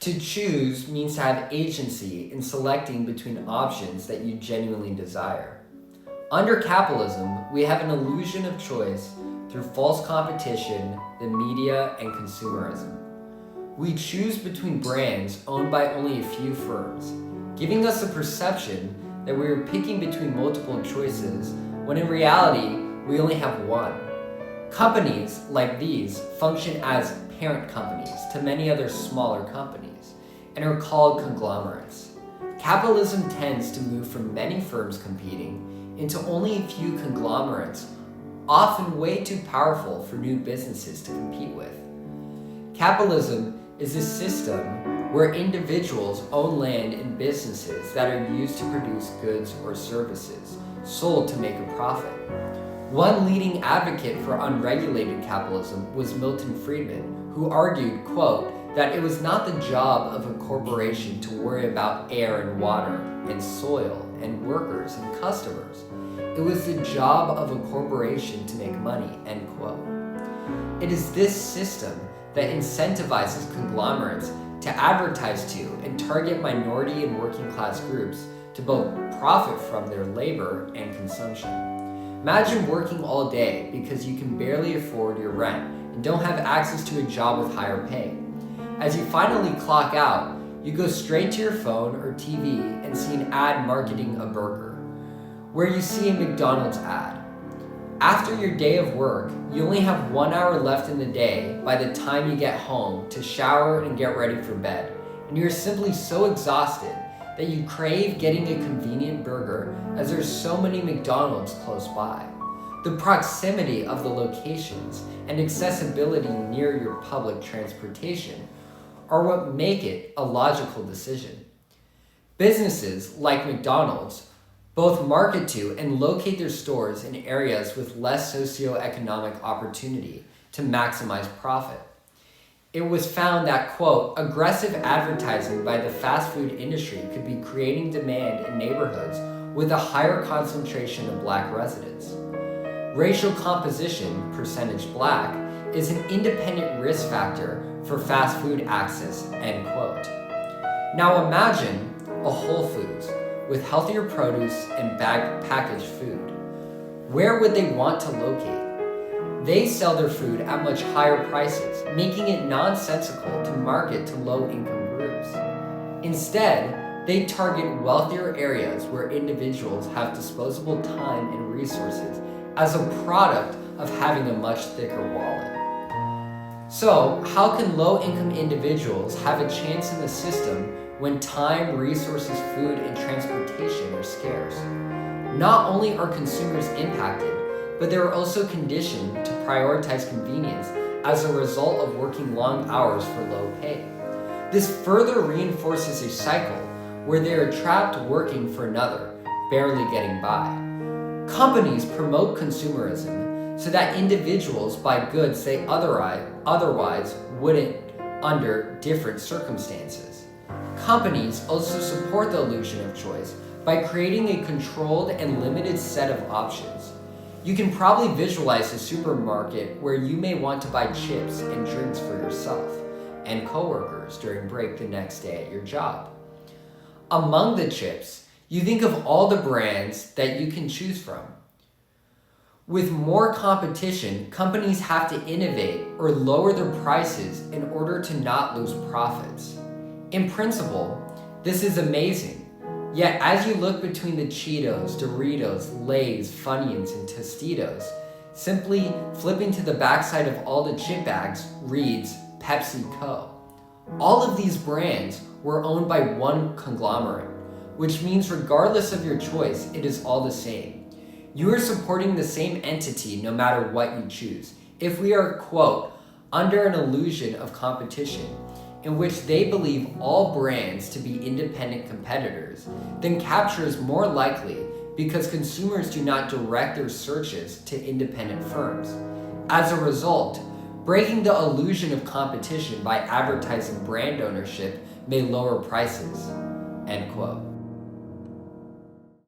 To choose means to have agency in selecting between options that you genuinely desire. Under capitalism, we have an illusion of choice through false competition, the media, and consumerism. We choose between brands owned by only a few firms, giving us the perception that we are picking between multiple choices, when in reality, we only have one. Companies like these function as parent companies to many other smaller companies and are called conglomerates. Capitalism tends to move from many firms competing into only a few conglomerates, often way too powerful for new businesses to compete with. Capitalism is a system where individuals own land and businesses that are used to produce goods or services, sold to make a profit. One leading advocate for unregulated capitalism was Milton Friedman, who argued, quote, that it was not the job of a corporation to worry about air and water and soil and workers and customers. It was the job of a corporation to make money, end quote. It is this system that incentivizes conglomerates to advertise to and target minority and working class groups to both profit from their labor and consumption. Imagine working all day because you can barely afford your rent and don't have access to a job with higher pay. As you finally clock out, you go straight to your phone or TV and see an ad marketing a burger, where you see a McDonald's ad. After your day of work, you only have 1 hour left in the day by the time you get home to shower and get ready for bed, and you're simply so exhausted that you crave getting a convenient burger as there's so many McDonald's close by. The proximity of the locations and accessibility near your public transportation are what make it a logical decision. Businesses like McDonald's both market to and locate their stores in areas with less socioeconomic opportunity to maximize profit. It was found that, quote, aggressive advertising by the fast food industry could be creating demand in neighborhoods with a higher concentration of Black residents. Racial composition, percentage Black, is an independent risk factor for fast food access, end quote. Now imagine a Whole Foods with healthier produce and packaged food. Where would they want to locate? They sell their food at much higher prices, making it nonsensical to market to low-income groups. Instead, they target wealthier areas where individuals have disposable time and resources as a product of having a much thicker wallet. So, how can low-income individuals have a chance in the system when time, resources, food, and transportation are scarce? Not only are consumers impacted, but they are also conditioned to prioritize convenience as a result of working long hours for low pay. This further reinforces a cycle where they are trapped working for another, barely getting by. Companies promote consumerism so that individuals buy goods they otherwise wouldn't under different circumstances. Companies also support the illusion of choice by creating a controlled and limited set of options. You can probably visualize a supermarket where you may want to buy chips and drinks for yourself and coworkers during break the next day at your job. Among the chips, you think of all the brands that you can choose from. With more competition, companies have to innovate or lower their prices in order to not lose profits. In principle, this is amazing. Yet as you look between the Cheetos, Doritos, Lay's, Funyuns, and Tostitos, simply flipping to the backside of all the chip bags reads PepsiCo. All of these brands were owned by one conglomerate, which means regardless of your choice, it is all the same. You are supporting the same entity no matter what you choose. If we are, quote, under an illusion of competition, in which they believe all brands to be independent competitors, then capture is more likely because consumers do not direct their searches to independent firms. As a result, breaking the illusion of competition by advertising brand ownership may lower prices, end quote.